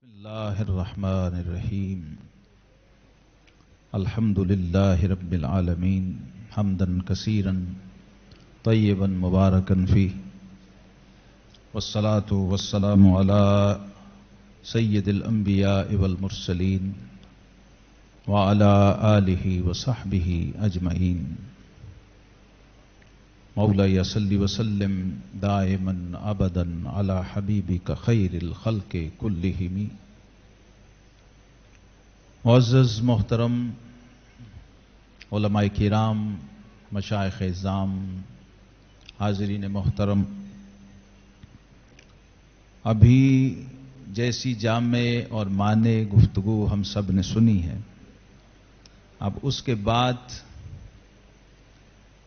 اللہ الرحمن الرحیم الحمد للہ رب العالمین حمدا کثیرا طیبا مبارکا فیہ والصلاة والسلام علی سید الانبیاء والمرسلین وعلی آلہ وصحبہ اجمعین مولاي صل وسلم دائما ابدا على حبیبک خیر الخلق كلهم. معزز محترم علماء کرام، مشائخ اعظام، حاضرین محترم، ابھی جیسی جامع اور معنی گفتگو ہم سب نے سنی ہے، اب اس کے بعد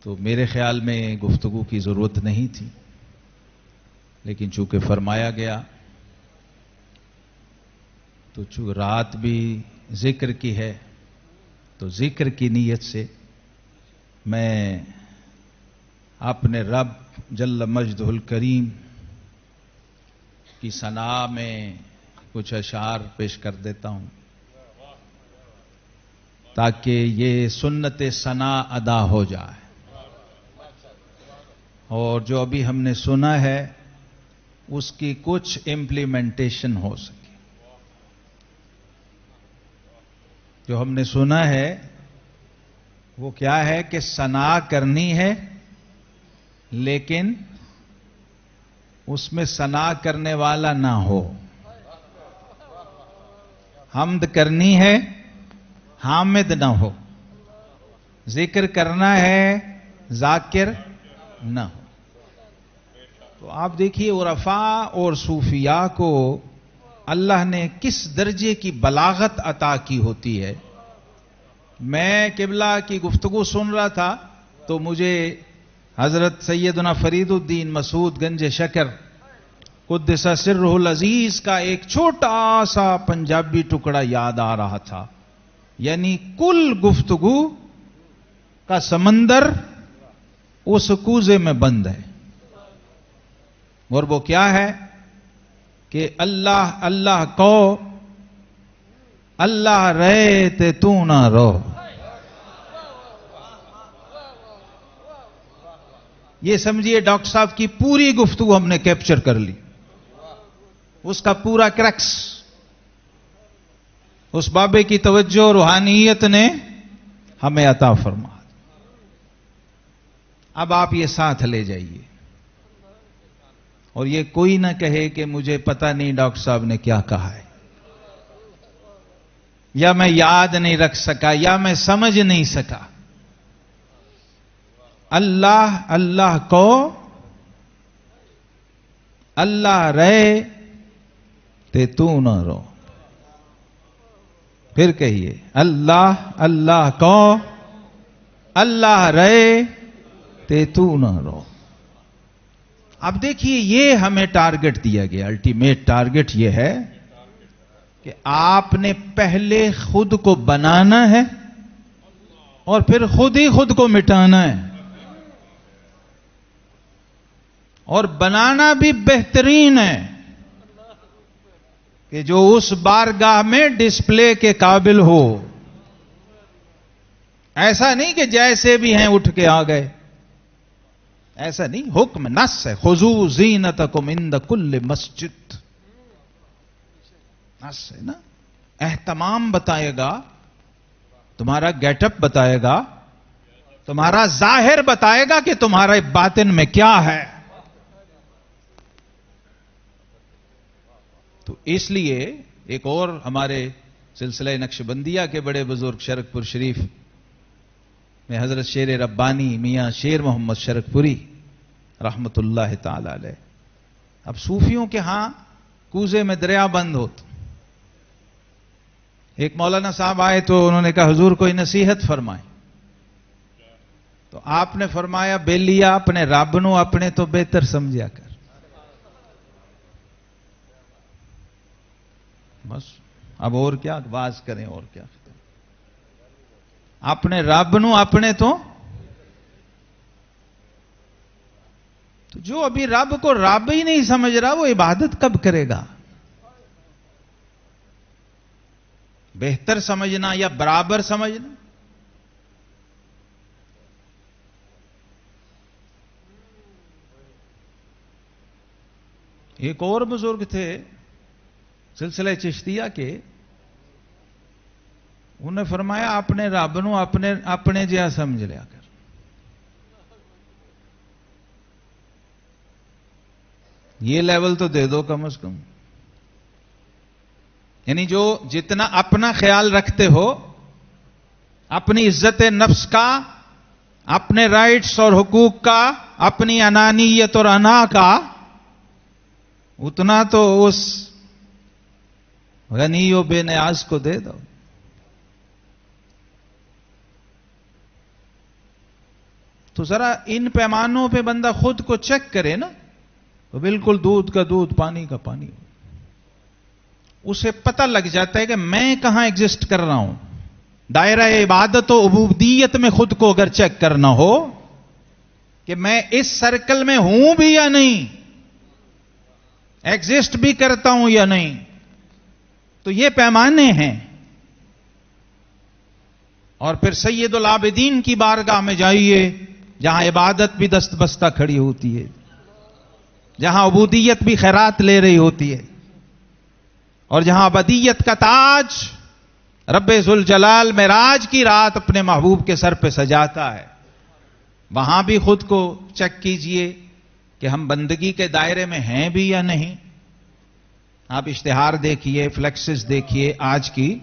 تو میرے خیال میں گفتگو کی ضرورت نہیں تھی، لیکن چونکہ فرمایا گیا تو چونکہ رات بھی ذکر کی ہے تو ذکر کی نیت سے میں اپنے رب جل مجدہ الکریم کی ثنا میں کچھ اشعار پیش کر دیتا ہوں تاکہ یہ سنت ثنا ادا ہو جائے، اور جو ابھی ہم نے سنا ہے اس کی کچھ امپلیمنٹیشن ہو سکے. جو ہم نے سنا ہے وہ کیا ہے کہ ثنا کرنی ہے، لیکن اس میں ثنا کرنے والا نہ ہو. حمد کرنی ہے، حامد نہ ہو. ذکر کرنا ہے، ذاکر نہ ہو. تو آپ دیکھیے عرفاء اور صوفیاء کو اللہ نے کس درجے کی بلاغت عطا کی ہوتی ہے. میں قبلہ کی گفتگو سن رہا تھا تو مجھے حضرت سیدنا فرید الدین مسعود گنج شکر قدس سرہ العزیز کا ایک چھوٹا سا پنجابی ٹکڑا یاد آ رہا تھا. یعنی کل گفتگو کا سمندر اس کوزے میں بند ہے، اور وہ کیا ہے کہ اللہ اللہ کو اللہ رہے تے تو نہ رہو. یہ سمجھیے ڈاکٹر صاحب کی پوری گفتگو ہم نے کیپچر کر لی، اس کا پورا کریکس اس بابے کی توجہ روحانیت نے ہمیں عطا فرما. اب آپ یہ ساتھ لے جائیے اور یہ کوئی نہ کہے کہ مجھے پتہ نہیں ڈاکٹر صاحب نے کیا کہا ہے، یا میں یاد نہیں رکھ سکا، یا میں سمجھ نہیں سکا. اللہ اللہ کو اللہ رہے تے تو نہ رو. پھر کہیے اللہ اللہ کو اللہ رہے تے تو نہ رو. اب دیکھیے یہ ہمیں ٹارگٹ دیا گیا، الٹیمیٹ ٹارگٹ یہ ہے کہ آپ نے پہلے خود کو بنانا ہے اور پھر خود ہی خود کو مٹانا ہے، اور بنانا بھی بہترین ہے کہ جو اس بارگاہ میں ڈسپلے کے قابل ہو. ایسا نہیں کہ جیسے بھی ہیں اٹھ کے آ گئے، ایسا نہیں. حکم نص ہے، خذوا زینتکم عند کل مسجد. نص ہے نا. اہتمام بتائے گا، تمہارا گیٹ اپ بتائے گا، تمہارا ظاہر بتائے گا کہ تمہارے باطن میں کیا ہے. تو اس لیے ایک اور ہمارے سلسلہ نقشبندیہ کے بڑے بزرگ شرک پور شریف میں حضرت شیر ربانی میاں شیر محمد شرک پوری رحمت اللہ تعالی علیہ. اب صوفیوں کے ہاں کوزے میں دریا بند ہوتا. ایک مولانا صاحب آئے تو انہوں نے کہا حضور کوئی نصیحت فرمائے. تو آپ نے فرمایا بیلیا اپنے رب نو اپنے تو بہتر سمجھا کر. بس اب اور کیا باز کریں، اور کیا اپنے رب نو اپنے تو جو ابھی رب کو رب ہی نہیں سمجھ رہا وہ عبادت کب کرے گا؟ بہتر سمجھنا یا برابر سمجھنا. ایک اور بزرگ تھے سلسلہ چشتیہ کے، انہوں نے فرمایا اپنے رب نو اپنے جہا سمجھ لیا کر. یہ لیول تو دے دو کم از کم. یعنی جو جتنا اپنا خیال رکھتے ہو، اپنی عزت نفس کا، اپنے رائٹس اور حقوق کا، اپنی انانیت اور انا کا، اتنا تو اس غنی و بے نیاز کو دے دو. تو ذرا ان پیمانوں پہ بندہ خود کو چیک کرے نا، تو بالکل دودھ کا دودھ، پانی کا پانی. اسے پتہ لگ جاتا ہے کہ میں کہاں ایگزسٹ کر رہا ہوں. دائرہ عبادت و عبودیت میں خود کو اگر چیک کرنا ہو کہ میں اس سرکل میں ہوں بھی یا نہیں، ایگزسٹ بھی کرتا ہوں یا نہیں، تو یہ پیمانے ہیں. اور پھر سید العابدین کی بارگاہ میں جائیے، جہاں عبادت بھی دست بستہ کھڑی ہوتی ہے، جہاں عبودیت بھی خیرات لے رہی ہوتی ہے، اور جہاں ابدیت کا تاج رب ذوالجلال معراج کی رات اپنے محبوب کے سر پہ سجاتا ہے، وہاں بھی خود کو چیک کیجئے کہ ہم بندگی کے دائرے میں ہیں بھی یا نہیں. آپ اشتہار دیکھیے، فلیکسز دیکھیے آج کی،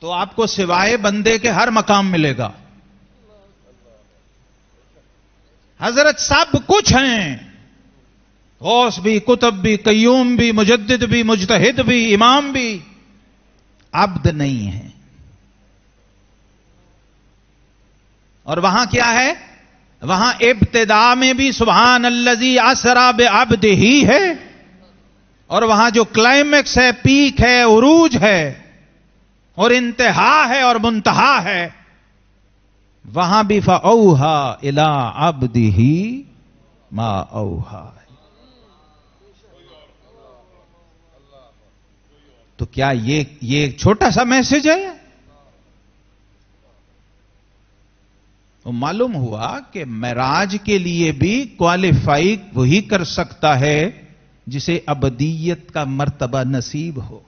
تو آپ کو سوائے بندے کے ہر مقام ملے گا. حضرت سب کچھ ہیں، غوث بھی، کتب بھی، قیوم بھی، مجدد بھی، مجتہد بھی، امام بھی، عبد نہیں ہے. اور وہاں کیا ہے؟ وہاں ابتدا میں بھی سبحان الذی اسری بعبدہ ہے، اور وہاں جو کلائمیکس ہے، پیک ہے، عروج ہے، اور انتہا ہے اور منتہا ہے، وہاں بھی فَأَوْحَى إِلَىٰ عَبْدِهِ مَا أَوْحَىٰ. تو کیا یہ ایک چھوٹا سا میسج ہے؟ تو معلوم ہوا کہ معراج کے لیے بھی کوالیفائی وہی کر سکتا ہے جسے ابدیت کا مرتبہ نصیب ہو.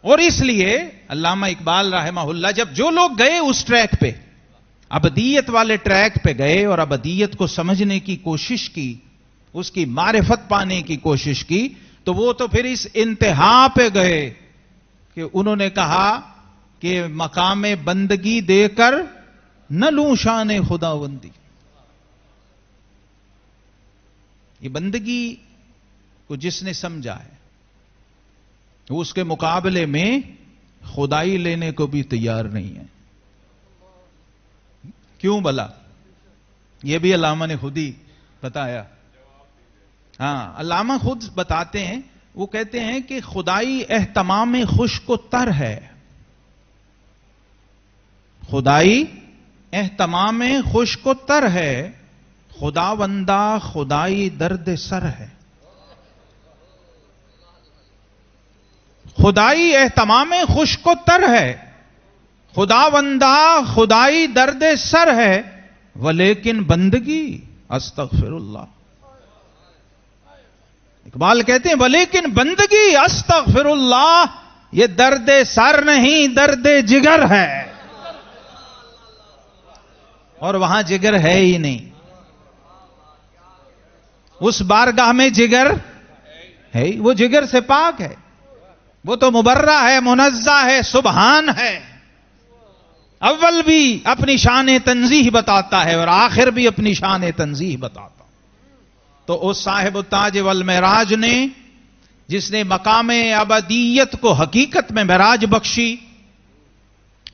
اور اس لیے علامہ اقبال رحمہ اللہ جب جو لوگ گئے اس ٹریک پہ، ابدیت والے ٹریک پہ گئے اور ابدیت کو سمجھنے کی کوشش کی، اس کی معرفت پانے کی کوشش کی، تو وہ تو پھر اس انتہا پہ گئے کہ انہوں نے کہا کہ مقام بندگی دے کر نہ لوں شان خداوندی. یہ بندگی کو جس نے سمجھا ہے وہ اس کے مقابلے میں خدائی لینے کو بھی تیار نہیں ہے. کیوں بھلا؟ یہ بھی علامہ نے خود ہی بتایا. ہاں، علامہ خود بتاتے ہیں، وہ کہتے ہیں کہ خدائی اہتمام خشک و تر ہے. خدائی اہتمام خشک و تر ہے، خداوندہ خدائی درد سر ہے. خدائی اہتمام خشک و تر ہے، خداوندہ خدائی درد سر ہے، ولیکن بندگی استغفر اللہ. اقبال کہتے ہیں ولیکن بندگی استغفر اللہ، یہ درد سر نہیں درد جگر ہے. اور وہاں جگر ہے ہی نہیں. اس بارگاہ میں جگر ہے، وہ جگر سے پاک ہے، وہ تو مبرہ ہے، منزہ ہے، سبحان ہے. اول بھی اپنی شان تنزیہ بتاتا ہے اور آخر بھی اپنی شان تنزیہ بتاتا. تو اس صاحب التاج والمعراج نے، جس نے مقام ابدیت کو حقیقت میں معراج بخشی،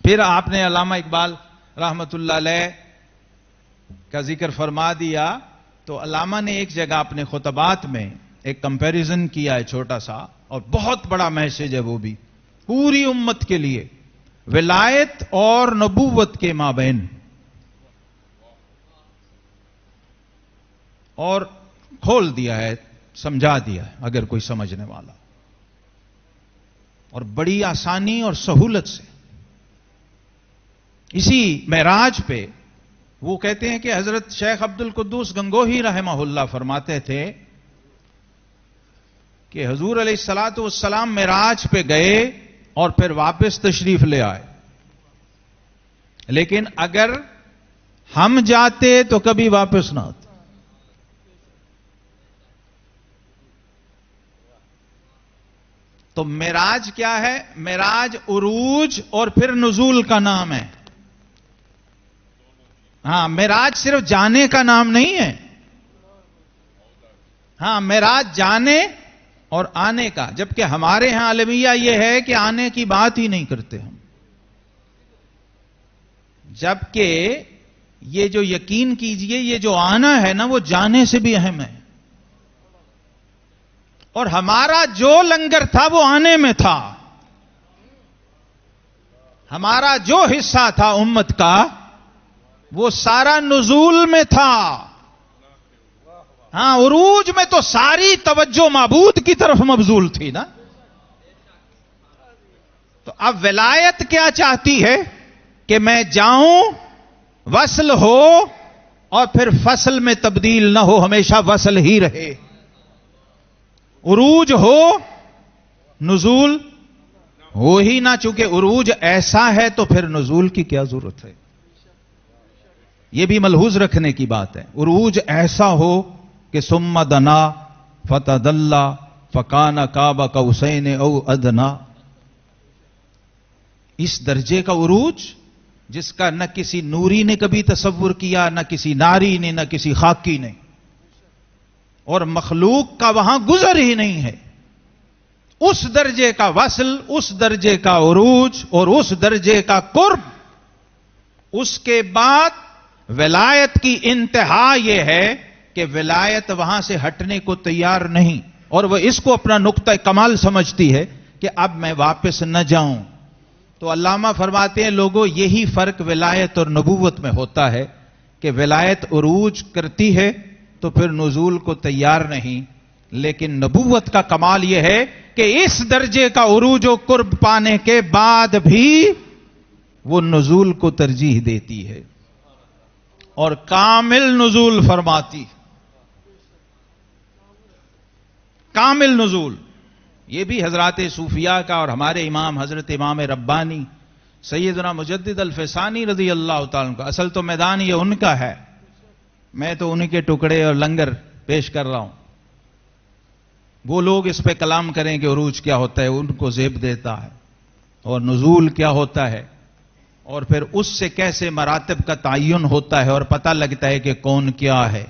پھر آپ نے علامہ اقبال رحمت اللہ علیہ کا ذکر فرما دیا. تو علامہ نے ایک جگہ اپنے خطبات میں ایک کمپیریزن کیا ہے چھوٹا سا، اور بہت بڑا میسج ہے وہ بھی پوری امت کے لیے، ولایت اور نبوت کے مابین. اور کھول دیا ہے، سمجھا دیا ہے اگر کوئی سمجھنے والا. اور بڑی آسانی اور سہولت سے. اسی معراج پہ وہ کہتے ہیں کہ حضرت شیخ عبد القدوس گنگوہی رحمہ اللہ فرماتے تھے کہ حضور علیہ الصلوۃ والسلام معراج پہ گئے اور پھر واپس تشریف لے آئے، لیکن اگر ہم جاتے تو کبھی واپس نہ آتے. تو معراج کیا ہے؟ معراج عروج اور پھر نزول کا نام ہے. ہاں، معراج صرف جانے کا نام نہیں ہے. ہاں، معراج جانے اور آنے کا، جبکہ ہمارے ہاں عالمیہ یہ ہے کہ آنے کی بات ہی نہیں کرتے ہم. جبکہ یہ جو یقین کیجئے یہ جو آنا ہے نا وہ جانے سے بھی اہم ہے. اور ہمارا جو لنگر تھا وہ آنے میں تھا. ہمارا جو حصہ تھا امت کا وہ سارا نزول میں تھا. ہاں، عروج میں تو ساری توجہ معبود کی طرف مبذول تھی نا. تو اب ولایت کیا چاہتی ہے کہ میں جاؤں، وصل ہو اور پھر فصل میں تبدیل نہ ہو، ہمیشہ وصل ہی رہے. عروج ہو، نزول ہو ہی نہ. چونکہ عروج ایسا ہے تو پھر نزول کی کیا ضرورت ہے؟ یہ بھی ملحوظ رکھنے کی بات ہے. عروج ایسا ہو کہ ثم دنا فتدلا فکان قاب قوسین او ادنا. اس درجے کا عروج جس کا نہ کسی نوری نے کبھی تصور کیا، نہ کسی ناری نے، نہ کسی خاکی نے، اور مخلوق کا وہاں گزر ہی نہیں ہے. اس درجے کا وصل، اس درجے کا عروج اور اس درجے کا قرب. اس کے بعد ولایت کی انتہا یہ ہے کہ ولایت وہاں سے ہٹنے کو تیار نہیں، اور وہ اس کو اپنا نقطہ کمال سمجھتی ہے کہ اب میں واپس نہ جاؤں. تو علامہ فرماتے ہیں لوگوں، یہی فرق ولایت اور نبوت میں ہوتا ہے کہ ولایت عروج کرتی ہے تو پھر نزول کو تیار نہیں، لیکن نبوت کا کمال یہ ہے کہ اس درجے کا عروج و قرب پانے کے بعد بھی وہ نزول کو ترجیح دیتی ہے اور کامل نزول فرماتی. کامل نزول یہ بھی حضرات صوفیاء کا اور ہمارے امام حضرت امام ربانی سیدنا مجدد الفسانی رضی اللہ تعالیٰ عنہ کا. اصل تو میدان یہ ان کا ہے، میں تو انہی کے ٹکڑے اور لنگر پیش کر رہا ہوں. وہ لوگ اس پہ کلام کریں کہ عروج کیا ہوتا ہے، ان کو زیب دیتا ہے، اور نزول کیا ہوتا ہے، اور پھر اس سے کیسے مراتب کا تعین ہوتا ہے اور پتہ لگتا ہے کہ کون کیا ہے.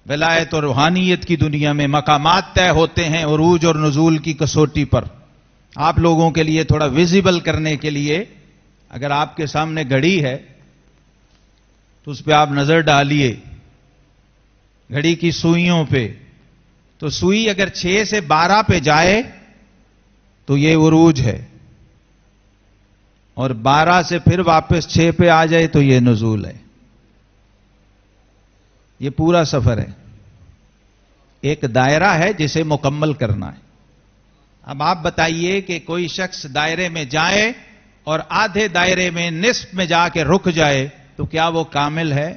ولایت اور روحانیت کی دنیا میں مقامات طے ہوتے ہیں عروج اور نزول کی کسوٹی پر. آپ لوگوں کے لیے تھوڑا ویزیبل کرنے کے لیے، اگر آپ کے سامنے گھڑی ہے تو اس پہ آپ نظر ڈالیے، گھڑی کی سوئیوں پہ. تو سوئی اگر 6 سے 12 پہ جائے تو یہ عروج ہے، اور 12 سے پھر واپس 6 پہ آ جائے تو یہ نزول ہے. یہ پورا سفر ہے، ایک دائرہ ہے جسے مکمل کرنا ہے. اب آپ بتائیے کہ کوئی شخص دائرے میں جائے اور آدھے دائرے میں نصف میں جا کے رک جائے تو کیا وہ کامل ہے؟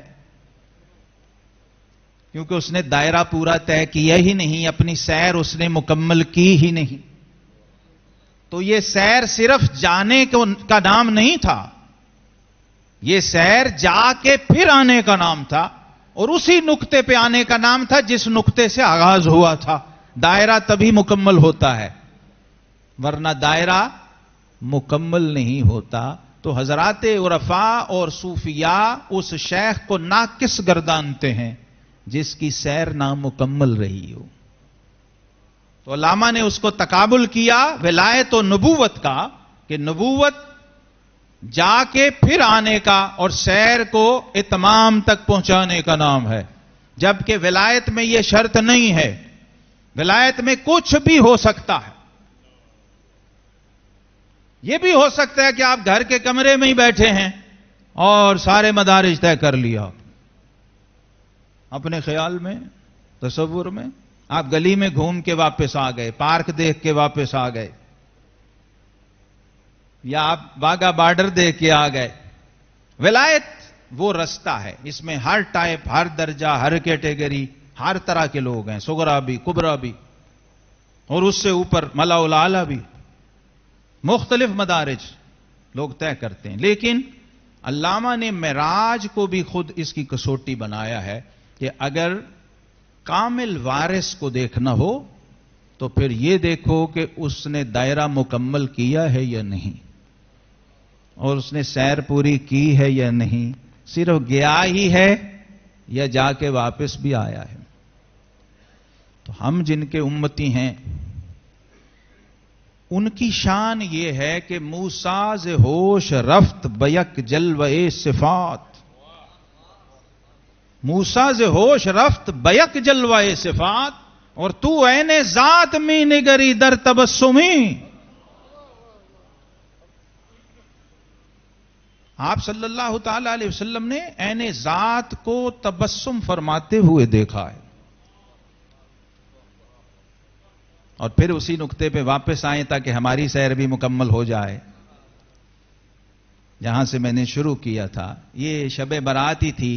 کیونکہ اس نے دائرہ پورا طے کیا ہی نہیں، اپنی سیر اس نے مکمل کی ہی نہیں. تو یہ سیر صرف جانے کا نام نہیں تھا، یہ سیر جا کے پھر آنے کا نام تھا، اور اسی نقطے پہ آنے کا نام تھا جس نقطے سے آغاز ہوا تھا. دائرہ تبھی مکمل ہوتا ہے، ورنہ دائرہ مکمل نہیں ہوتا. تو حضرات عرفاء اور صوفیاء اس شیخ کو ناقص گردانتے ہیں جس کی سیر نامکمل رہی ہو. تو علامہ نے اس کو تقابل کیا ولایت و نبوت کا، کہ نبوت جا کے پھر آنے کا اور سیر کو اتمام تک پہنچانے کا نام ہے، جبکہ ولایت میں یہ شرط نہیں ہے. ولایت میں کچھ بھی ہو سکتا ہے. یہ بھی ہو سکتا ہے کہ آپ گھر کے کمرے میں ہی بیٹھے ہیں اور سارے مدارج طے کر لیا اپنے خیال میں، تصور میں، آپ گلی میں گھوم کے واپس آ گئے، پارک دیکھ کے واپس آ گئے، یا آپ باغا بارڈر دیکھ کے آ گئے۔ ولایت وہ رستہ ہے، اس میں ہر ٹائپ، ہر درجہ، ہر کیٹیگری، ہر طرح کے لوگ ہیں، صغرا بھی، کبرا بھی، اور اس سے اوپر ملا الاعلی بھی، مختلف مدارج لوگ طے کرتے ہیں۔ لیکن علامہ نے معراج کو بھی خود اس کی کسوٹی بنایا ہے کہ اگر کامل وارث کو دیکھنا ہو تو پھر یہ دیکھو کہ اس نے دائرہ مکمل کیا ہے یا نہیں، اور اس نے سیر پوری کی ہے یا نہیں، صرف گیا ہی ہے یا جا کے واپس بھی آیا ہے۔ تو ہم جن کے امتی ہیں ان کی شان یہ ہے کہ موسیٰ ز ہوش رفت بیک جلوہ صفات، موسیٰ ز ہوش رفت بیک جلوہ صفات، اور تو عین ذات میں نگری در تبسمی۔ آپ صلی اللہ تعالی علیہ وسلم نے عین ذات کو تبسم فرماتے ہوئے دیکھا ہے، اور پھر اسی نقطے پہ واپس آئیں تاکہ ہماری سیر بھی مکمل ہو جائے۔ جہاں سے میں نے شروع کیا تھا، یہ شب برات ہی تھی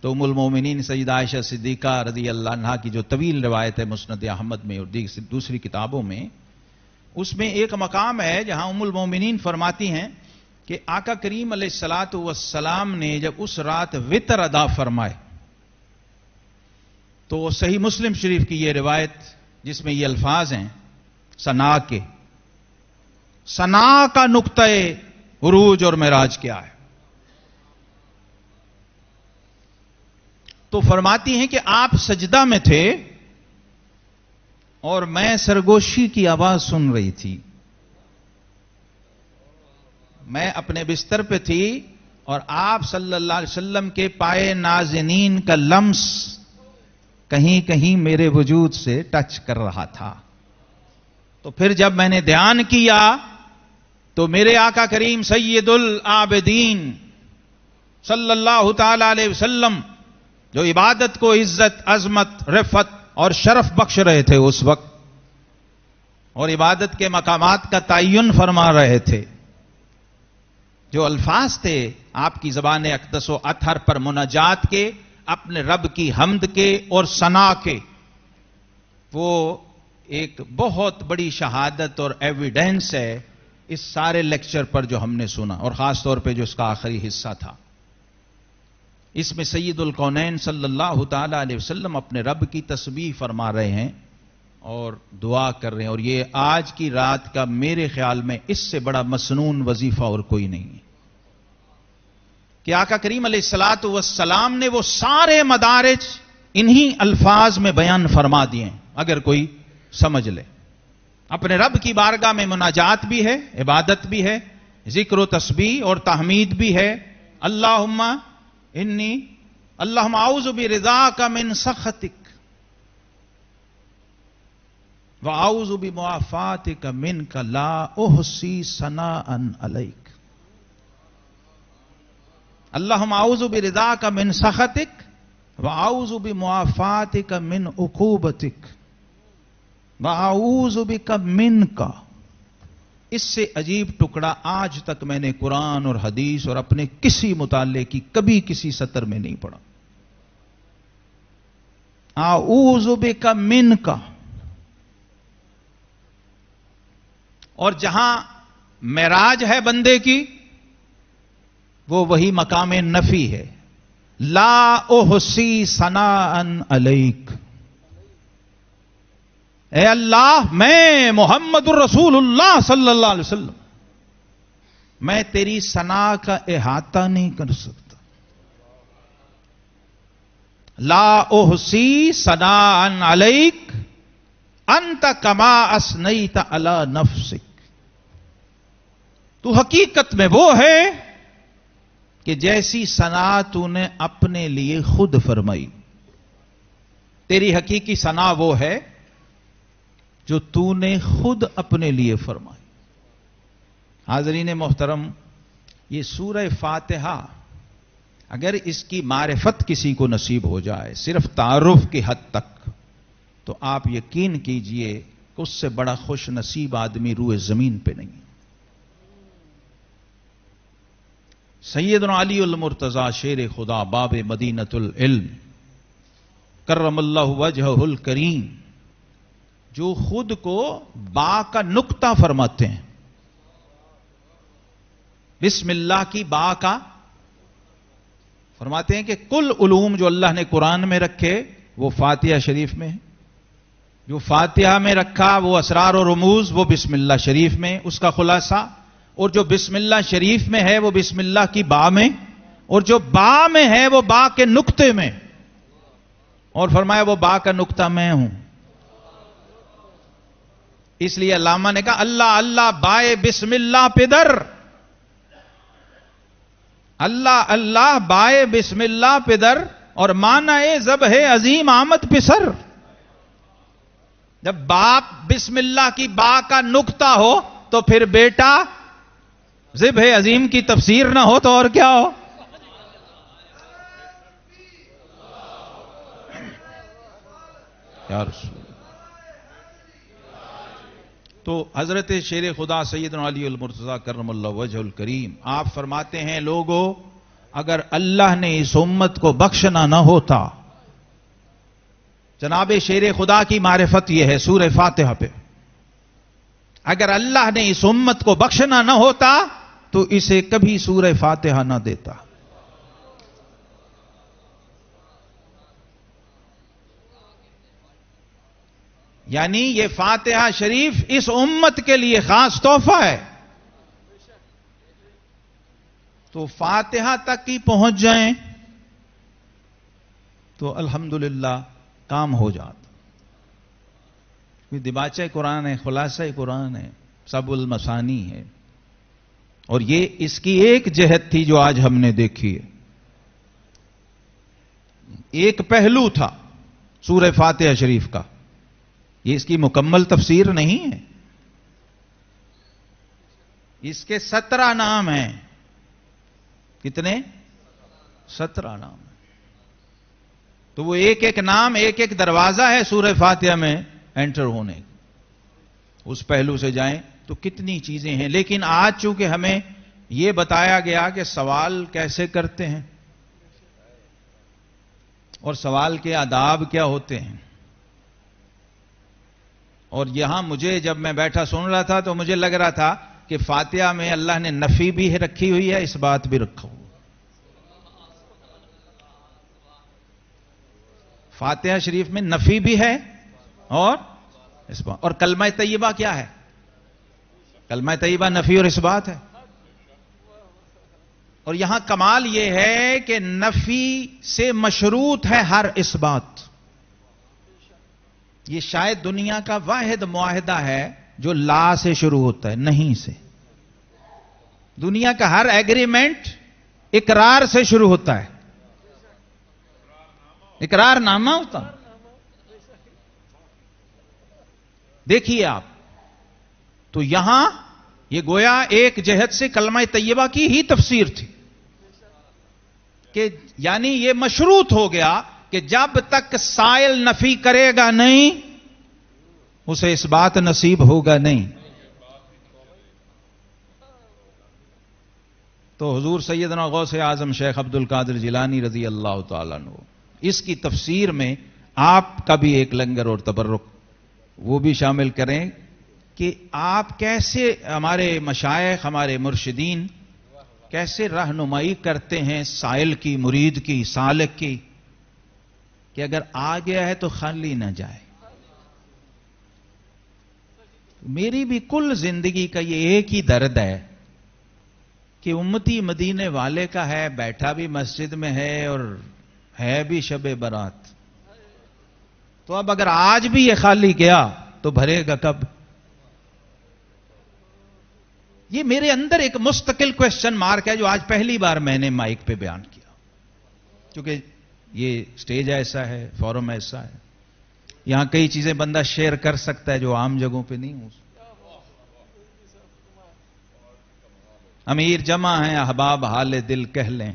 تو ام المومنین سیدہ عائشہ صدیقہ رضی اللہ عنہا کی جو طویل روایت ہے مسند احمد میں اور دوسری کتابوں میں، اس میں ایک مقام ہے جہاں ام المومنین فرماتی ہیں کہ آقا کریم علیہ الصلوۃ والسلام نے جب اس رات وتر ادا فرمائے تو صحیح مسلم شریف کی یہ روایت جس میں یہ الفاظ ہیں ثنا کے، ثنا کا نقطۂ عروج اور معراج کیا ہے؟ تو فرماتی ہیں کہ آپ سجدہ میں تھے اور میں سرگوشی کی آواز سن رہی تھی، میں اپنے بستر پہ تھی اور آپ صلی اللہ علیہ وسلم کے پائے نازنین کا لمس کہیں کہیں میرے وجود سے ٹچ کر رہا تھا۔ تو پھر جب میں نے دھیان کیا تو میرے آقا کریم سید العابدین صلی اللہ تعالی علیہ وسلم جو عبادت کو عزت، عظمت، رفعت اور شرف بخش رہے تھے اس وقت، اور عبادت کے مقامات کا تعین فرما رہے تھے، جو الفاظ تھے آپ کی زبان اقدس و اطہر پر مناجات کے، اپنے رب کی حمد کے اور ثنا کے، وہ ایک بہت بڑی شہادت اور ایویڈنس ہے اس سارے لیکچر پر جو ہم نے سنا، اور خاص طور پہ جو اس کا آخری حصہ تھا۔ اس میں سید الکونین صلی اللہ تعالی علیہ وسلم اپنے رب کی تسبیح فرما رہے ہیں اور دعا کر رہے ہیں، اور یہ آج کی رات کا میرے خیال میں اس سے بڑا مسنون وظیفہ اور کوئی نہیں ہے کہ آقا کریم علیہ الصلوۃ والسلام نے وہ سارے مدارج انہی الفاظ میں بیان فرما دیے ہیں، اگر کوئی سمجھ لے۔ اپنے رب کی بارگاہ میں مناجات بھی ہے، عبادت بھی ہے، ذکر و تسبیح اور تحمید بھی ہے۔ اللہم انی، اللہم اعوذ برضاک من سخطک واعوذ بمعافاتک منک لا احصی ثناء علیک۔ اللہم اعوذ برضاک من سخطک واعوذ بمعافاتک من عقوبتک واعوذ بک منک۔ اس سے عجیب ٹکڑا آج تک میں نے قرآن اور حدیث اور اپنے کسی مطالعے کی کبھی کسی سطر میں نہیں پڑھا۔ اعوذ بک منک، اور جہاں معراج ہے بندے کی وہ وہی مقام نفی ہے، لا احصی ثناء علیک۔ اے اللہ، میں محمد الرسول اللہ صلی اللہ علیہ وسلم، میں تیری ثنا کا احاطہ نہیں کر سکتا۔ لا احصی ثناء علیک انت کما اثنیت علی نفسک۔ تو حقیقت میں وہ ہے کہ جیسی ثنا تو نے اپنے لیے خود فرمائی۔ تیری حقیقی ثنا وہ ہے جو تو نے خود اپنے لیے فرمائی۔ حاضرین محترم، یہ سورہ فاتحہ اگر اس کی معرفت کسی کو نصیب ہو جائے صرف تعارف کی حد تک، تو آپ یقین کیجئے کہ اس سے بڑا خوش نصیب آدمی روئے زمین پہ نہیں. سیدنا علی المرتضی شیر خدا باب مدینۃ العلم کرم اللہ وجہہ الکریم، جو خود کو با کا نقطہ فرماتے ہیں، بسم اللہ کی با کا فرماتے ہیں کہ کل علوم جو اللہ نے قرآن میں رکھے وہ فاتحہ شریف میں ہے، جو فاتحہ میں رکھا وہ اسرار و رموز وہ بسم اللہ شریف میں اس کا خلاصہ، اور جو بسم اللہ شریف میں ہے وہ بسم اللہ کی با میں، اور جو با میں ہے وہ با کے نقطے میں، اور فرمایا وہ با کا نقطہ میں ہوں. اس لیے علامہ نے کہا اللہ اللہ بائے بسم اللہ پدر، اللہ اللہ بائے بسم اللہ پدر، اور معنی ذبح عظیم آمد پسر. جب باپ بسم اللہ کی با کا نقطہ ہو تو پھر بیٹا ذبح عظیم کی تفسیر نہ ہو تو اور کیا ہو. یا رسول. تو حضرت شیر خدا سیدنا علی المرتضی کرم اللہ وجہ الکریم آپ فرماتے ہیں لوگو اگر اللہ نے اس امت کو بخشنا نہ ہوتا، جناب شیر خدا کی معرفت یہ ہے سورہ فاتحہ پہ، اگر اللہ نے اس امت کو بخشنا نہ ہوتا تو اسے کبھی سورہ فاتحہ نہ دیتا. یعنی یہ فاتحہ شریف اس امت کے لیے خاص تحفہ ہے. تو فاتحہ تک ہی پہنچ جائیں تو الحمدللہ کام ہو جاتا. دباچہ قرآن ہے، خلاصہ قرآن ہے، سب المثانی ہے، اور یہ اس کی ایک جہت تھی جو آج ہم نے دیکھی ہے. ایک پہلو تھا سورہ فاتحہ شریف کا، یہ اس کی مکمل تفسیر نہیں ہے. اس کے 17 نام ہیں. کتنے؟ 17 نام. تو وہ ایک ایک نام ایک ایک دروازہ ہے سورہ فاتحہ میں انٹر ہونے. اس پہلو سے جائیں تو کتنی چیزیں ہیں. لیکن آج چونکہ ہمیں یہ بتایا گیا کہ سوال کیسے کرتے ہیں اور سوال کے آداب کیا ہوتے ہیں، اور یہاں مجھے جب میں بیٹھا سن رہا تھا تو مجھے لگ رہا تھا کہ فاتحہ میں اللہ نے نفی بھی رکھی ہوئی ہے، اس بات بھی رکھا ہوا. فاتحہ شریف میں نفی بھی ہے اور اس بات. اور کلمہ طیبہ کیا ہے؟ کلمہ طیبہ نفی اور اس بات ہے. اور یہاں کمال یہ ہے کہ نفی سے مشروط ہے ہر اس بات. یہ شاید دنیا کا واحد معاہدہ ہے جو لا سے شروع ہوتا ہے، نہیں سے. دنیا کا ہر ایگریمنٹ اقرار سے شروع ہوتا ہے، اقرار نامہ ہوتا. دیکھیے آپ تو یہاں یہ گویا ایک جہت سے کلمہ طیبہ کی ہی تفسیر تھی کہ یعنی یہ مشروط ہو گیا کہ جب تک سائل نفی کرے گا نہیں اسے اس بات نصیب ہوگا نہیں. تو حضور سیدنا غوث اعظم شیخ عبد القادر جیلانی رضی اللہ تعالیٰ عنہ اس کی تفسیر میں آپ کا بھی ایک لنگر اور تبرک وہ بھی شامل کریں کہ آپ کیسے ہمارے مشائخ ہمارے مرشدین کیسے رہنمائی کرتے ہیں سائل کی، مرید کی، سالک کی، کہ اگر آ گیا ہے تو خالی نہ جائے. میری بھی کل زندگی کا یہ ایک ہی درد ہے کہ امتی مدینے والے کا ہے، بیٹھا بھی مسجد میں ہے اور ہے بھی شب برات. تو اب اگر آج بھی یہ خالی گیا تو بھرے گا کب؟ یہ میرے اندر ایک مستقل کوشچن مارک ہے جو آج پہلی بار میں نے مائک پہ بیان کیا، کیونکہ یہ سٹیج ایسا ہے، فورم ایسا ہے، یہاں کئی چیزیں بندہ شیئر کر سکتا ہے جو عام جگہوں پہ نہیں ہو. امیر جمع ہیں احباب حال دل کہہ لیں،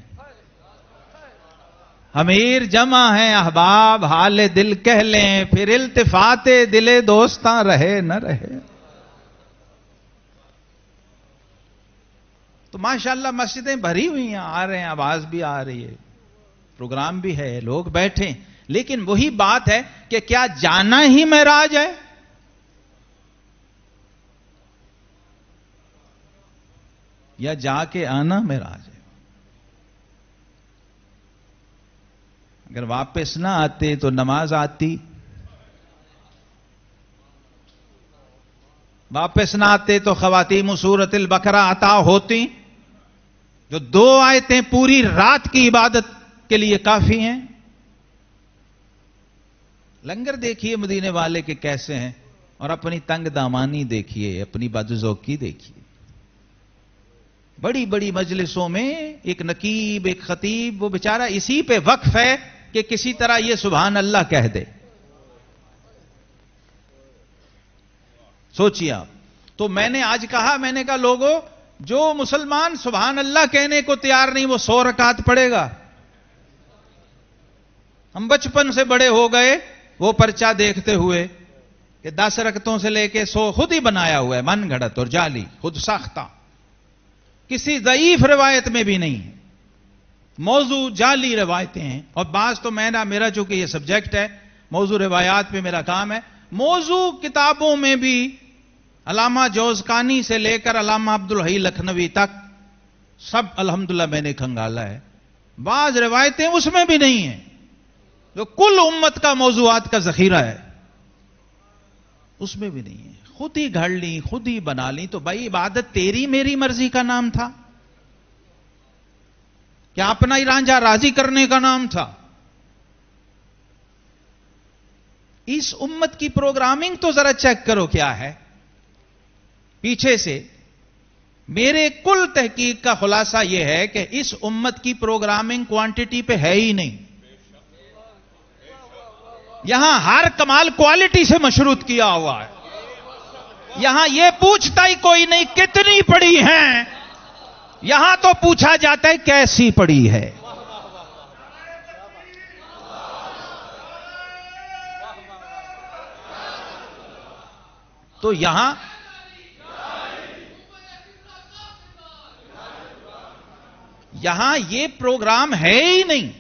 امیر جمع ہیں احباب حال دل کہہ لیں، پھر التفات دل دوستاں رہے نہ رہے۔ تو ماشاءاللہ مسجدیں بھری ہوئی ہیں، آ رہے ہیں، آواز بھی آ رہی ہے، پروگرام بھی ہے، لوگ بیٹھے، لیکن وہی بات ہے کہ کیا جانا ہی معراج ہے؟ یا جا کے آنا معراج ہے؟ اگر واپس نہ آتے تو نماز آتی، واپس نہ آتے تو خواتیم سورۃ البقرہ عطا ہوتی، جو 2 آیتیں پوری رات کی عبادت کے لیے کافی ہیں۔ لنگر دیکھیے مدینے والے کے کیسے ہیں، اور اپنی تنگ دامانی دیکھیے، اپنی بدذوقی دیکھیے۔ بڑی بڑی مجلسوں میں ایک نقیب، ایک خطیب، وہ بیچارہ اسی پہ وقف ہے کہ کسی طرح یہ سبحان اللہ کہہ دے۔ سوچیے آپ۔ تو میں نے آج کہا، میں نے کہا لوگوں، جو مسلمان سبحان اللہ کہنے کو تیار نہیں، وہ 100 رکعت پڑھے گا؟ ہم بچپن سے بڑے ہو گئے وہ پرچہ دیکھتے ہوئے کہ 10 رکعتوں سے لے کے 100 خود ہی بنایا ہوا ہے، من گھڑت اور جعلی، خود ساختہ، کسی ضعیف روایت میں بھی نہیں، موضوع جعلی روایتیں ہیں۔ اور بعض تو میرا چونکہ یہ سبجیکٹ ہے، موضوع روایات پہ میرا کام ہے، موضوع کتابوں میں بھی علامہ جوزقانی سے لے کر علامہ عبدالحی لکھنوی تک سب الحمدللہ میں نے کھنگالا ہے، بعض روایتیں اس میں بھی نہیں ہیں جو کل امت کا موضوعات کا ذخیرہ ہے، اس میں بھی نہیں ہے۔ خود ہی گھڑ لی، خود ہی بنا لی، تو بھائی عبادت تیری میری مرضی کا نام تھا؟ کیا اپنا ہی رانجھا راضی کرنے کا نام تھا؟ اس امت کی پروگرامنگ تو ذرا چیک کرو کیا ہے پیچھے سے۔ میرے کل تحقیق کا خلاصہ یہ ہے کہ اس امت کی پروگرامنگ کوانٹٹی پہ ہے ہی نہیں، یہاں ہر کمال کوالٹی سے مشروط کیا ہوا ہے۔ یہاں یہ پوچھتا ہی کوئی نہیں کتنی پڑی ہیں، یہاں تو پوچھا جاتا ہے کیسی پڑی ہے۔ تو یہاں یہ پروگرام ہے ہی نہیں۔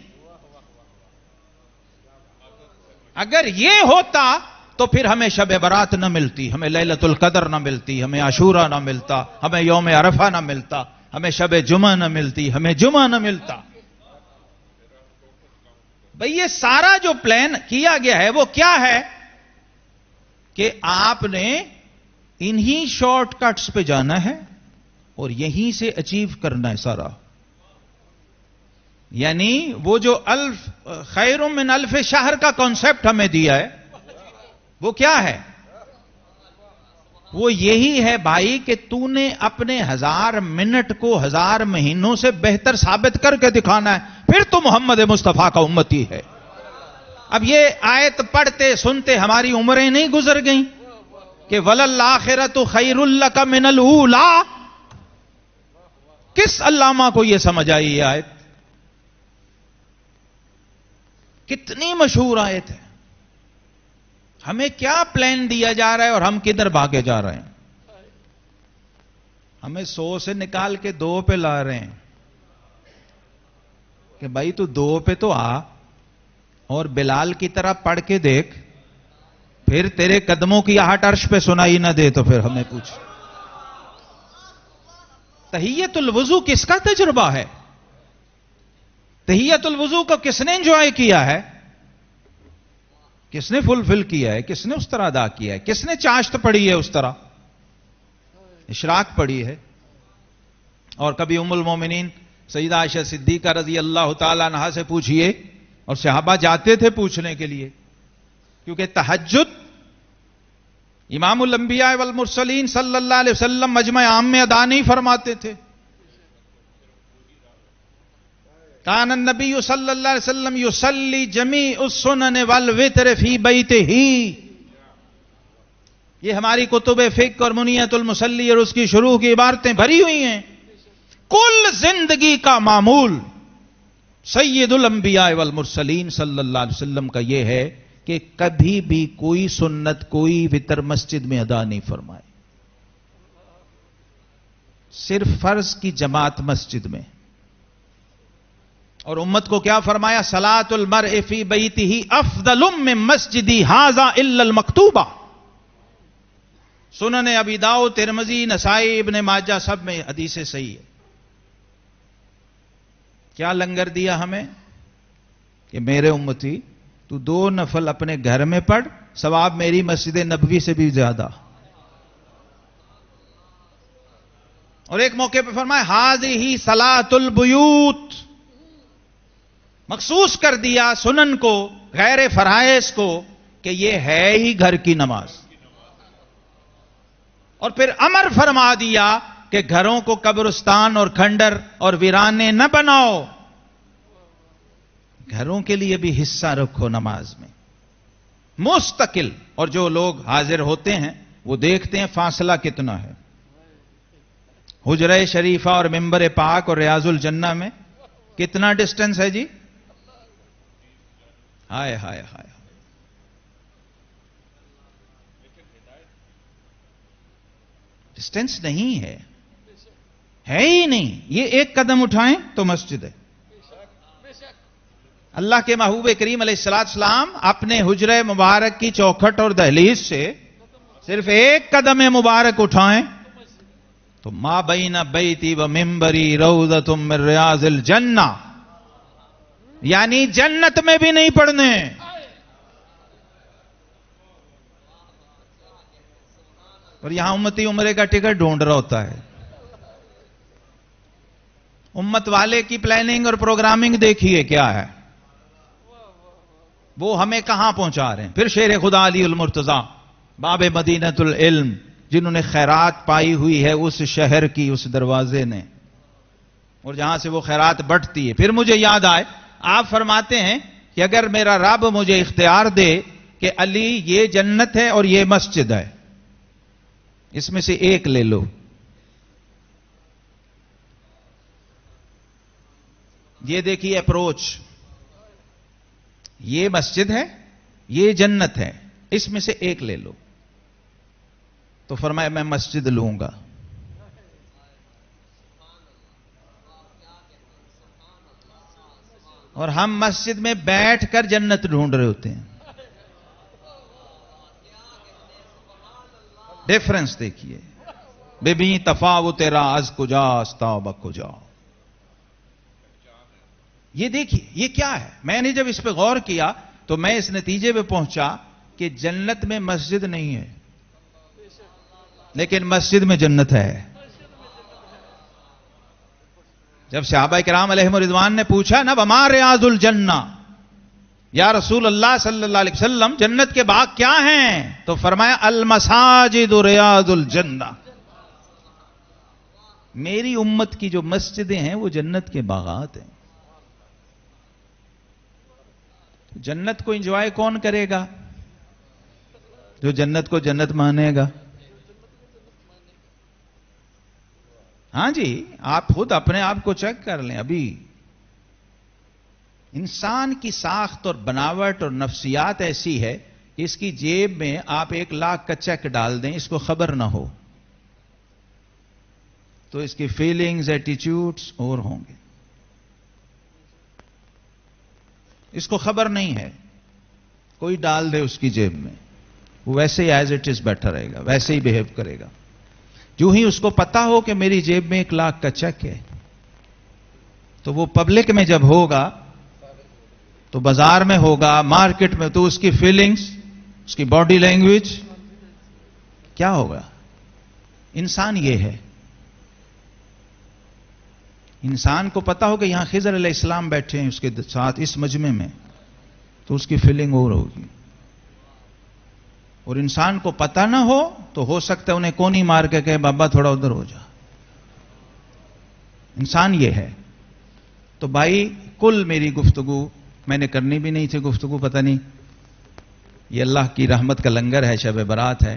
اگر یہ ہوتا تو پھر ہمیں شب برات نہ ملتی، ہمیں لیلۃ القدر نہ ملتی، ہمیں عاشورہ نہ ملتا، ہمیں یوم عرفہ نہ ملتا، ہمیں شب جمعہ نہ ملتی، ہمیں جمعہ نہ ملتا۔ بھئی یہ سارا جو پلان کیا گیا ہے وہ کیا ہے کہ آپ نے انہی شارٹ کٹس پہ جانا ہے اور یہیں سے اچیو کرنا ہے سارا۔ یعنی وہ جو خیر من الف شہر کا کانسیپٹ ہمیں دیا ہے وہ کیا ہے؟ وہ یہی ہے بھائی کہ تو نے اپنے 1000 منٹ کو 1000 مہینوں سے بہتر ثابت کر کے دکھانا ہے، پھر تو محمد مصطفیٰ کا امتی ہے۔ اب یہ آیت پڑھتے سنتے ہماری عمریں نہیں گزر گئیں کہ وَلَلْآخِرَةُ خَيْرٌ لَكَ مِنَ الْأُولَىٰ؟ کس علامہ کو یہ سمجھ آئی یہ آیت؟ کتنی مشہور آیت ہے۔ ہمیں کیا پلان دیا جا رہا ہے اور ہم کدھر بھاگے جا رہے ہیں؟ ہمیں 100 سے نکال کے 2 پہ لا رہے ہیں کہ بھائی تو 2 پہ تو آ اور بلال کی طرح پڑھ کے دیکھ، پھر تیرے قدموں کی آہٹ عرش پہ سنائی نہ دے تو پھر ہمیں پوچھ۔ تحیت الوضو کس کا تجربہ ہے؟ تحیت الوضو کو کس نے انجوائے کیا ہے؟ کس نے فلفل کیا ہے؟ کس نے اس طرح ادا کیا ہے؟ کس نے چاشت پڑھی ہے اس طرح؟ اشراق پڑھی ہے۔ اور کبھی ام المومنین سیدہ عائشہ صدیقہ رضی اللہ تعالی عنہا سے پوچھئے، اور صحابہ جاتے تھے پوچھنے کے لیے، کیونکہ تہجد امام الانبیاء والمرسلین صلی اللہ علیہ وسلم مجمع عام میں ادا نہیں فرماتے تھے۔ کان النبی صلی اللہ علیہ وسلم یصلی جمیع السنن والوتر فی بیتہ، یہ ہماری کتب فقہ اور منیت المصلی اور اس کی شروع کی عبارتیں بھری ہوئی ہیں۔ کل زندگی کا معمول سید الانبیاء والمرسلین صلی اللہ علیہ وسلم کا یہ ہے کہ کبھی بھی کوئی سنت کوئی وتر مسجد میں ادا نہیں فرمائے، صرف فرض کی جماعت مسجد میں. اور امت کو کیا فرمایا؟ صلاۃ المرء فی بیتہ افضل من مسجدی ھذا الا المکتوبہ. سنن ابی داؤد، ترمذی، نسائی، ابن ماجہ سب میں حدیث صحیح ہے. کیا لنگر دیا ہمیں کہ میرے امتی تو 2 نفل اپنے گھر میں پڑھ، ثواب میری مسجد نبوی سے بھی زیادہ. اور ایک موقع پہ فرمایا ھذہ صلاۃ البیوت، مخصوص کر دیا سنن کو، غیر فرائض کو، کہ یہ ہے ہی گھر کی نماز. اور پھر امر فرما دیا کہ گھروں کو قبرستان اور کھنڈر اور ویرانے نہ بناؤ، گھروں کے لیے بھی حصہ رکھو نماز میں مستقل. اور جو لوگ حاضر ہوتے ہیں وہ دیکھتے ہیں فاصلہ کتنا ہے. حجرہ شریفہ اور منبر پاک اور ریاض الجنہ میں کتنا ڈسٹنس ہے جی؟ ہائے ہائے ہائے، ڈسٹنس نہیں ہے ہی نہیں. یہ ایک قدم اٹھائیں تو مسجد ہے. اللہ کے محبوب کریم علیہ السلام اپنے حجرہ مبارک کی چوکھٹ اور دہلیز سے صرف ایک قدم مبارک اٹھائیں تو ما بین بیتی و منبری روضۃ من ریاض الجنہ، یعنی جنت میں بھی نہیں پڑھنے. اور یہاں امتی عمرے کا ٹکٹ ڈھونڈ رہا ہوتا ہے. امت والے کی پلاننگ اور پروگرامنگ دیکھیے کیا ہے، وہ ہمیں کہاں پہنچا رہے ہیں. پھر شیر خدا علی المرتضی باب مدینۃ العلم، جنہوں نے خیرات پائی ہوئی ہے اس شہر کی، اس دروازے نے، اور جہاں سے وہ خیرات بٹتی ہے. پھر مجھے یاد آئے آپ فرماتے ہیں کہ اگر میرا رب مجھے اختیار دے کہ علی یہ جنت ہے اور یہ مسجد ہے، اس میں سے ایک لے لو. یہ دیکھیے اپروچ، یہ مسجد ہے، یہ جنت ہے، اس میں سے ایک لے لو. تو فرمایا میں مسجد لوں گا. اور ہم مسجد میں بیٹھ کر جنت ڈھونڈ رہے ہوتے ہیں. ڈیفرنس دیکھیے، بے تفاوت راز کجاست توبہ کجا. یہ دیکھیے یہ کیا ہے. میں نے جب اس پہ غور کیا تو میں اس نتیجے پہ پہنچا کہ جنت میں مسجد نہیں ہے لیکن مسجد میں جنت ہے. جب صحابہ کرام علیہم رضوان نے پوچھا نا وما ریاض الجنہ، یا رسول اللہ صلی اللہ علیہ وسلم جنت کے باغ کیا ہیں، تو فرمایا المساجد ریاض الجنہ. میری امت کی جو مسجدیں ہیں وہ جنت کے باغات ہیں. جنت کو انجوائے کون کرے گا؟ جو جنت کو جنت مانے گا. ہاں جی، آپ خود اپنے آپ کو چیک کر لیں. ابھی انسان کی ساخت اور بناوٹ اور نفسیات ایسی ہے کہ اس کی جیب میں آپ 1 لاکھ کا چیک ڈال دیں، اس کو خبر نہ ہو تو اس کی فیلنگز ایٹیٹیوڈز اور ہوں گے. اس کو خبر نہیں ہے، کوئی ڈال دے اس کی جیب میں، وہ ویسے ہی ایز اٹ از بیٹھا رہے گا، ویسے ہی بیہیو کرے گا. جو ہی اس کو پتا ہو کہ میری جیب میں 1 لاکھ کا چیک ہے تو وہ پبلک میں جب ہوگا تو بازار میں ہوگا، مارکیٹ میں، تو اس کی فیلنگز، اس کی باڈی لینگویج کیا ہوگا. انسان یہ ہے. انسان کو پتا ہو کہ یہاں خضر علیہ السلام بیٹھے ہیں اس کے ساتھ اس مجمع میں تو اس کی فیلنگ اور ہوگی. اور انسان کو پتا نہ ہو تو ہو سکتا ہے انہیں کونی مار کے کہے بابا تھوڑا ادھر ہو جا. انسان یہ ہے. تو بھائی کل میری گفتگو میں نے کرنی بھی نہیں تھی، گفتگو پتہ نہیں، یہ اللہ کی رحمت کا لنگر ہے، شب برات ہے.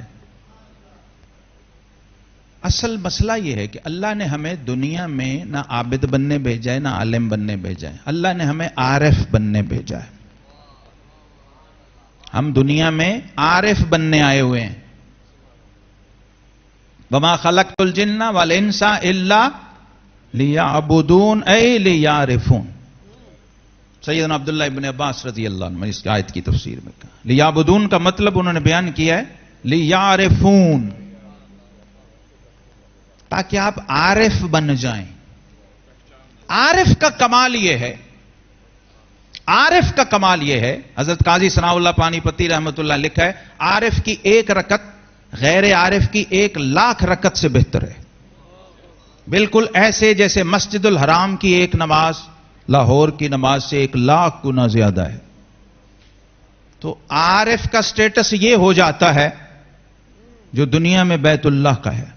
اصل مسئلہ یہ ہے کہ اللہ نے ہمیں دنیا میں نہ عابد بننے بھیجا ہے نہ عالم بننے بھیجا ہے، اللہ نے ہمیں عارف بننے بھیجا ہے. ہم دنیا میں عارف بننے آئے ہوئے ہیں. وما خلقت الجن والانس الا لیعبدون اے لیعرفون. سیدنا عبداللہ ابن عباس رضی اللہ عنہ اس آیت کی تفسیر میں کہا لیعبدون کا مطلب انہوں نے بیان کیا ہے لیعرفون، تاکہ آپ عارف بن جائیں. عارف کا کمال یہ ہے، عارف کا کمال یہ ہے، حضرت قاضی ثناء اللہ پانی پتی رحمت اللہ لکھا ہے عارف کی ایک رکعت غیر عارف کی 1,00,000 رکعت سے بہتر ہے. بالکل ایسے جیسے مسجد الحرام کی ایک نماز لاہور کی نماز سے 1,00,000 گنا زیادہ ہے. تو عارف کا سٹیٹس یہ ہو جاتا ہے جو دنیا میں بیت اللہ کا ہے،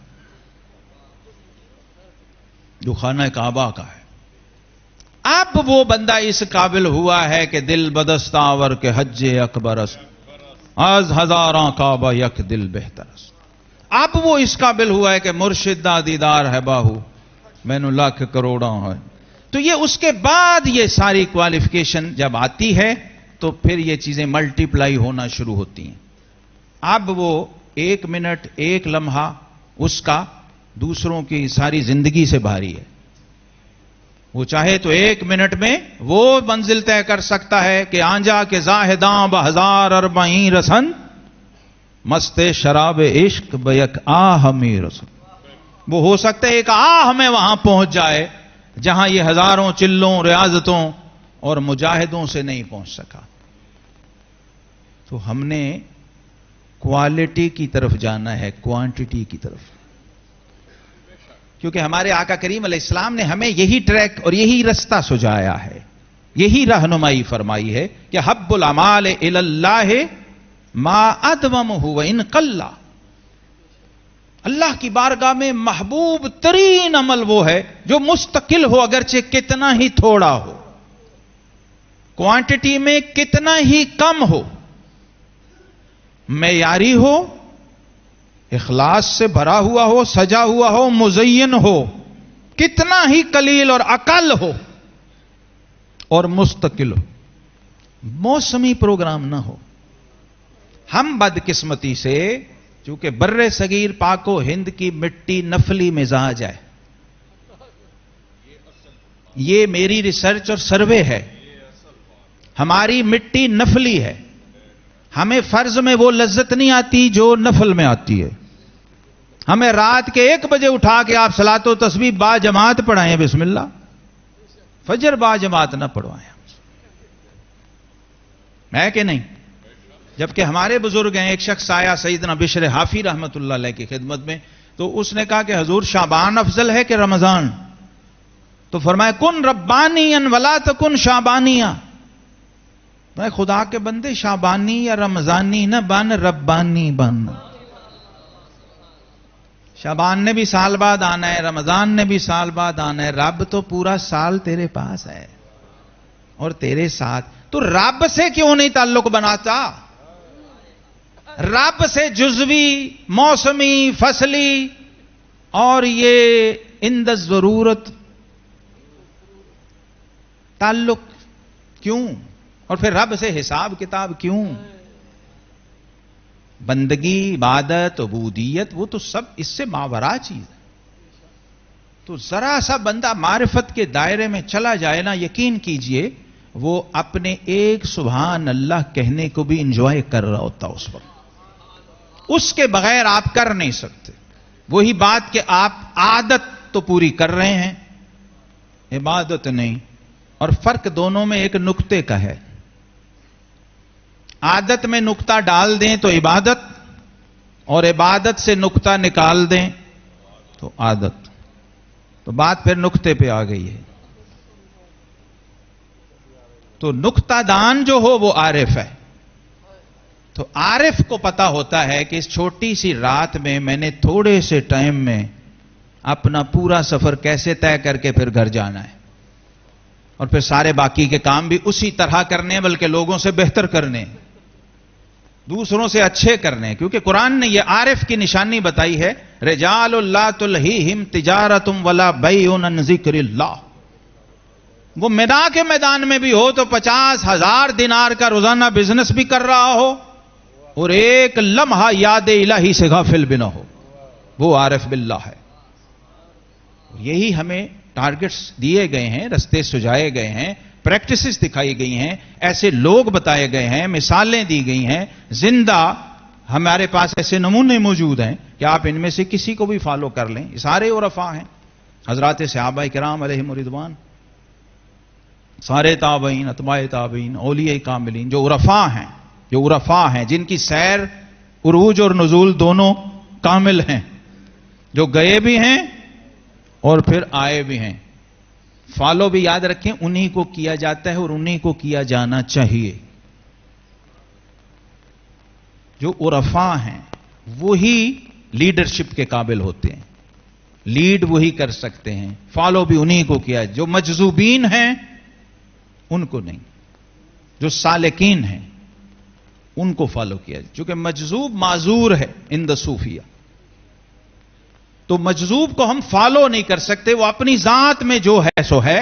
جو خانہ کعبہ کا ہے. اب وہ بندہ اس قابل ہوا ہے کہ دل بدستاور کے حج اکبر است، از ہزاراں کعبہ یک دل بہتر است. اب وہ اس قابل ہوا ہے کہ مرشد دا دیدار ہے باہو مینو لاکھ کروڑاں ہے. تو یہ اس کے بعد یہ ساری کوالیفیکیشن جب آتی ہے تو پھر یہ چیزیں ملٹی پلائی ہونا شروع ہوتی ہیں. اب وہ 1 منٹ 1 لمحہ اس کا دوسروں کی ساری زندگی سے بھاری ہے. وہ چاہے تو 1 منٹ میں وہ منزل طے کر سکتا ہے کہ آنجا کے زاہداں بہزار اربعین رسن مست شراب عشق بیک آہ میں رسن. وہ ہو سکتا ہے ایک آہ میں وہاں پہنچ جائے جہاں یہ ہزاروں چلوں ریاضتوں اور مجاہدوں سے نہیں پہنچ سکا. تو ہم نے کوالٹی کی طرف جانا ہے، کوانٹٹی کی طرف، کیونکہ ہمارے آقا کریم علیہ السلام نے ہمیں یہی ٹریک اور یہی رستہ سجایا ہے، یہی رہنمائی فرمائی ہے کہ حب الاعمال الی اللہ ما ادومہ وان قل. اللہ کی بارگاہ میں محبوب ترین عمل وہ ہے جو مستقل ہو اگرچہ کتنا ہی تھوڑا ہو، کوانٹٹی میں کتنا ہی کم ہو، معیاری ہو، اخلاص سے بھرا ہوا ہو، سجا ہوا ہو، مزین ہو، کتنا ہی قلیل اور اقل ہو اور مستقل ہو، موسمی پروگرام نہ ہو. ہم بدقسمتی سے چونکہ بر صغیر پاک و ہند کی مٹی نفلی مزاج ہے، یہ میری ریسرچ اور سروے ہے، ہماری مٹی نفلی ہے. ہمیں فرض میں وہ لذت نہیں آتی جو نفل میں آتی ہے. ہمیں رات کے 1 بجے اٹھا کے آپ صلاۃ و تسبیح با جماعت پڑھائیں، بسم اللہ، فجر با جماعت نہ پڑھوائیں، ہے کہ نہیں؟ جبکہ ہمارے بزرگ ہیں، ایک شخص آیا سیدنا بشر حافی رحمت اللہ علیہ کی خدمت میں، تو اس نے کہا کہ حضور شعبان افضل ہے کہ رمضان؟ تو فرمایا کن ربانیا ولا تکن شعبانیا. میں خدا کے بندے شعبانی یا رمضانی نہ بن، ربانی بن. شعبان نے بھی سال بعد آنا ہے، رمضان نے بھی سال بعد آنا ہے، رب تو پورا سال تیرے پاس ہے اور تیرے ساتھ. تو رب سے کیوں نہیں تعلق بناتا؟ رب سے جزوی، موسمی، فصلی اور یہ عند ضرورت تعلق کیوں؟ اور پھر رب سے حساب کتاب کیوں؟ بندگی، عبادت، عبودیت وہ تو سب اس سے ماورا چیز ہے. تو ذرا سا بندہ معرفت کے دائرے میں چلا جائے نا، یقین کیجئے وہ اپنے ایک سبحان اللہ کہنے کو بھی انجوائے کر رہا ہوتا اس وقت. اس کے بغیر آپ کر نہیں سکتے. وہی بات کہ آپ عادت تو پوری کر رہے ہیں، عبادت نہیں. اور فرق دونوں میں ایک نقطے کا ہے. عادت میں نقطہ ڈال دیں تو عبادت، اور عبادت سے نقطہ نکال دیں تو عادت. تو بات پھر نقطے پہ آ گئی ہے. تو نقطہ دان جو ہو وہ عارف ہے. تو عارف کو پتا ہوتا ہے کہ اس چھوٹی سی رات میں میں نے تھوڑے سے ٹائم میں اپنا پورا سفر کیسے طے کر کے پھر گھر جانا ہے، اور پھر سارے باقی کے کام بھی اسی طرح کرنے، بلکہ لوگوں سے بہتر کرنے. دوسروں سے اچھے کرنے، کیونکہ قرآن نے یہ عارف کی نشانی بتائی ہے، رجال لا تلہیہم تجارت ولا بیع عن ذکر اللہ. وہ مینا کے میدان میں بھی ہو تو 50,000 دینار کا روزانہ بزنس بھی کر رہا ہو اور ایک لمحہ یاد الہی سے غافل بھی نہ ہو، وہ عارف باللہ ہے. یہی ہمیں ٹارگٹس دیے گئے ہیں، رستے سجائے گئے ہیں، پریکٹسز دکھائی گئی ہیں، ایسے لوگ بتائے گئے ہیں، مثالیں دی گئی ہیں. زندہ ہمارے پاس ایسے نمونے موجود ہیں کہ آپ ان میں سے کسی کو بھی فالو کر لیں. یہ سارے عرفاء ہیں، حضرات صحابہ کرام علیہم رضوان، سارے تابعین، اتباع تابعین، اولیاء کاملین، جو عرفاء ہیں جن کی سیر عروج اور نزول دونوں کامل ہیں، جو گئے بھی ہیں اور پھر آئے بھی ہیں. فالو بھی یاد رکھیں انہی کو کیا جاتا ہے اور انہی کو کیا جانا چاہیے. جو عرفاء ہیں وہی لیڈرشپ کے قابل ہوتے ہیں، لیڈ وہی کر سکتے ہیں، فالو بھی انہی کو کیا. جو مجذوبین ہیں ان کو نہیں، جو سالکین ہیں ان کو فالو کیا. چونکہ مجذوب معذور ہے ان دا صوفیہ، تو مجذوب کو ہم فالو نہیں کر سکتے، وہ اپنی ذات میں جو ہے سو ہے.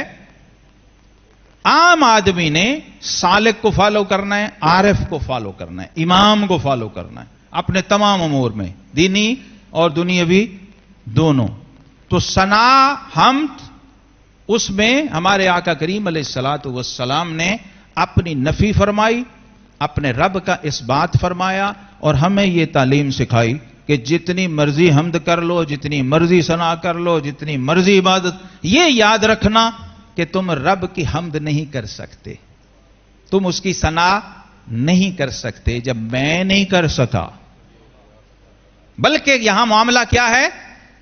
عام آدمی نے سالک کو فالو کرنا ہے، عارف کو فالو کرنا ہے، امام کو فالو کرنا ہے اپنے تمام امور میں، دینی اور دنیاوی دونوں. تو ثنا حمد اس میں ہمارے آقا کریم علیہ الصلوۃ والسلام نے اپنی نفی فرمائی، اپنے رب کا اثبات فرمایا، اور ہمیں یہ تعلیم سکھائی کہ جتنی مرضی حمد کر لو، جتنی مرضی ثنا کر لو، جتنی مرضی عبادت، یہ یاد رکھنا کہ تم رب کی حمد نہیں کر سکتے، تم اس کی ثنا نہیں کر سکتے جب میں نہیں کر سکا. بلکہ یہاں معاملہ کیا ہے؟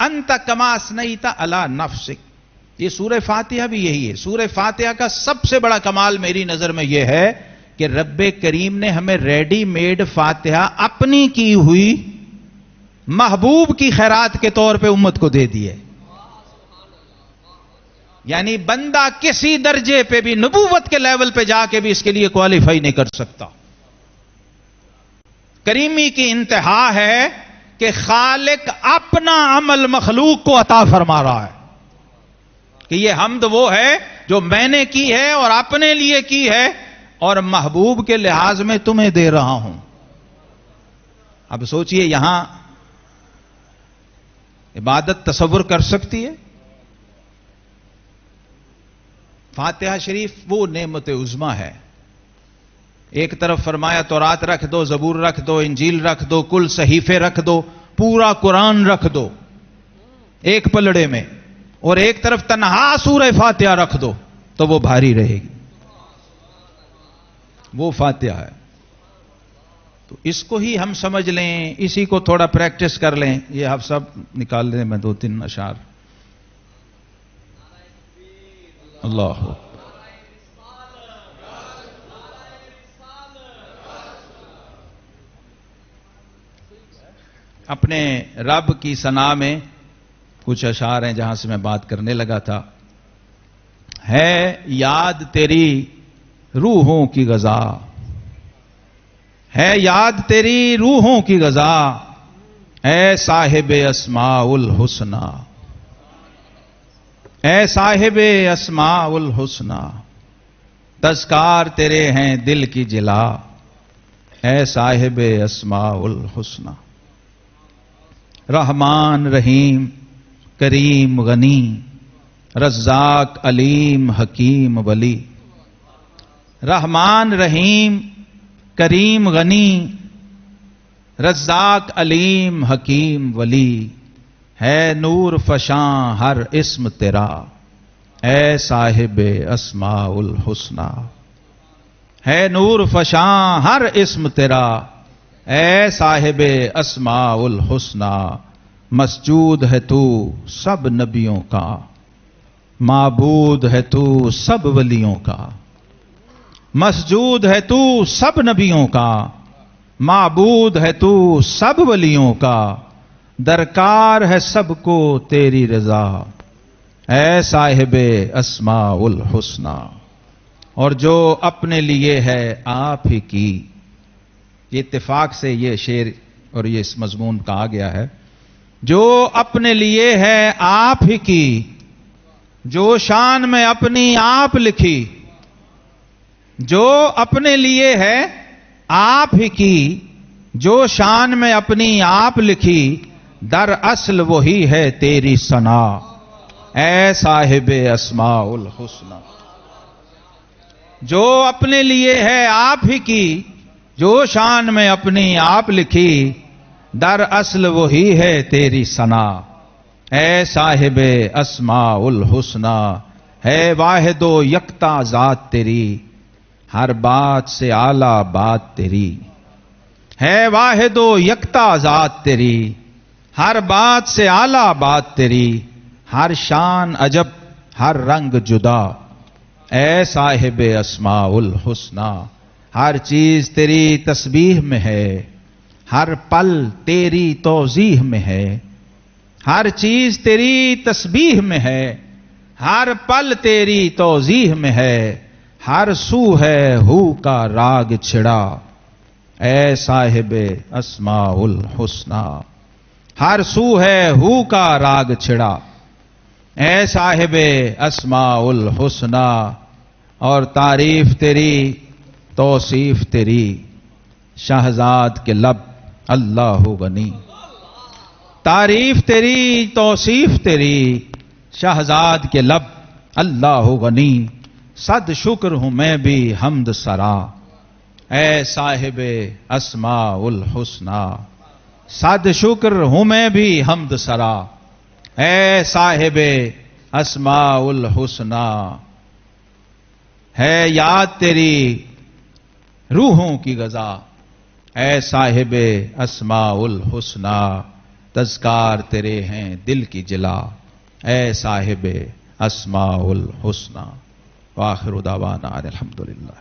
انت کما اثنیت علی نفسک. یہ سورہ فاتحہ بھی یہی ہے. سورہ فاتحہ کا سب سے بڑا کمال میری نظر میں یہ ہے کہ رب کریم نے ہمیں ریڈی میڈ فاتحہ اپنی کی ہوئی محبوب کی خیرات کے طور پہ امت کو دے دی ہے. یعنی بندہ کسی درجے پہ بھی، نبوت کے لیول پہ جا کے بھی اس کے لیے کوالیفائی نہیں کر سکتا. کریمی کی انتہا ہے کہ خالق اپنا عمل مخلوق کو عطا فرما رہا ہے کہ یہ حمد وہ ہے جو میں نے کی ہے اور اپنے لیے کی ہے اور محبوب کے لحاظ میں تمہیں دے رہا ہوں. اب سوچئے یہاں عبادت تصور کر سکتی ہے؟ فاتحہ شریف وہ نعمت عظمی ہے. ایک طرف فرمایا تورات رکھ دو، زبور رکھ دو، انجیل رکھ دو، کل صحیفے رکھ دو، پورا قرآن رکھ دو ایک پلڑے میں، اور ایک طرف تنہا سورہ فاتحہ رکھ دو تو وہ بھاری رہے گی. وہ فاتحہ ہے. تو اس کو ہی ہم سمجھ لیں، اسی کو تھوڑا پریکٹس کر لیں. یہ آپ سب نکال لیں، میں 2-3 اشعار. اللہ اپنے رب کی ثنا میں کچھ اشعار ہیں جہاں سے میں بات کرنے لگا تھا. ہے یاد تیری روحوں کی غذا، ہے یاد تیری روحوں کی غذا، اے صاحب اسماء الحسنی، اے صاحب اسماء الحسنی، تذکار تیرے ہیں دل کی جلا، اے صاحب اسماء الحسنی. رحمان رحیم کریم غنی، رزاق علیم حکیم ولی. رحمان رحیم کریم غنی، رزاق علیم حکیم ولی، ہے نور فشاں ہر اسم تیرا، اے صاحب اسماء الحسنی. ہے نور فشاں ہر اسم تیرا، اے صاحب اسماء الحسنی. مسجود ہے تو سب نبیوں کا، معبود ہے تو سب ولیوں کا. مسجود ہے تو سب نبیوں کا، معبود ہے تو سب ولیوں کا. درکار ہے سب کو تیری رضا، اے صاحب اسماء الحسنی. اور جو اپنے لیے ہے آپ ہی کی، یہ اتفاق سے یہ شعر اور یہ اس مضمون کہا گیا ہے. جو اپنے لیے ہے آپ ہی کی، جو شان میں اپنی آپ لکھی. جو اپنے لیے ہے آپ ہی کی، جو شان میں اپنی آپ لکھی. در اصل وہی ہے تیری ثنا، اے صاحب اسماء الحسنی. جو اپنے لیے ہے آپ ہی کی، جو شان میں اپنی آپ لکھی. در اصل وہی ہے تیری ثنا، اے صاحب اسماء الحسنی. ہے واحد و یکتا ذات تیری، ہر بات سے اعلیٰ بات تیری. ہے واحد و یکتا ذات تیری، ہر بات سے اعلیٰ بات تیری. ہر شان عجب، ہر رنگ جدا، اے صاحب اسماء الحسنی. ہر چیز تیری تسبیح میں ہے، ہر پل تیری توضیح میں ہے. ہر چیز تیری تسبیح میں ہے، ہر پل تیری توضیح میں ہے. ہر سو ہے ہو کا راگ چھڑا، اے صاحب اسماء الحسنی. ہر سو ہے ہو کا راگ چھڑا، اے صاحب اسماء الحسنی. اور تعریف تیری توصیف تیری، شہزاد کے لب اللہ غنی. تعریف تیری توصیف تیری، شہزاد کے لب اللہ غنی. صد شکر ہوں میں بھی حمد سرا، اے صاحب اسماء الحسنی. صد شکر ہوں میں بھی حمد سرا، اے صاحب اسماء الحسنی. ہے یاد تیری روحوں کی غذا، اے صاحب اسماء الحسنی. تذکار تیرے ہیں دل کی جلا، اے صاحب اسماء الحسنی. وآخر دعوانا الحمدللہ.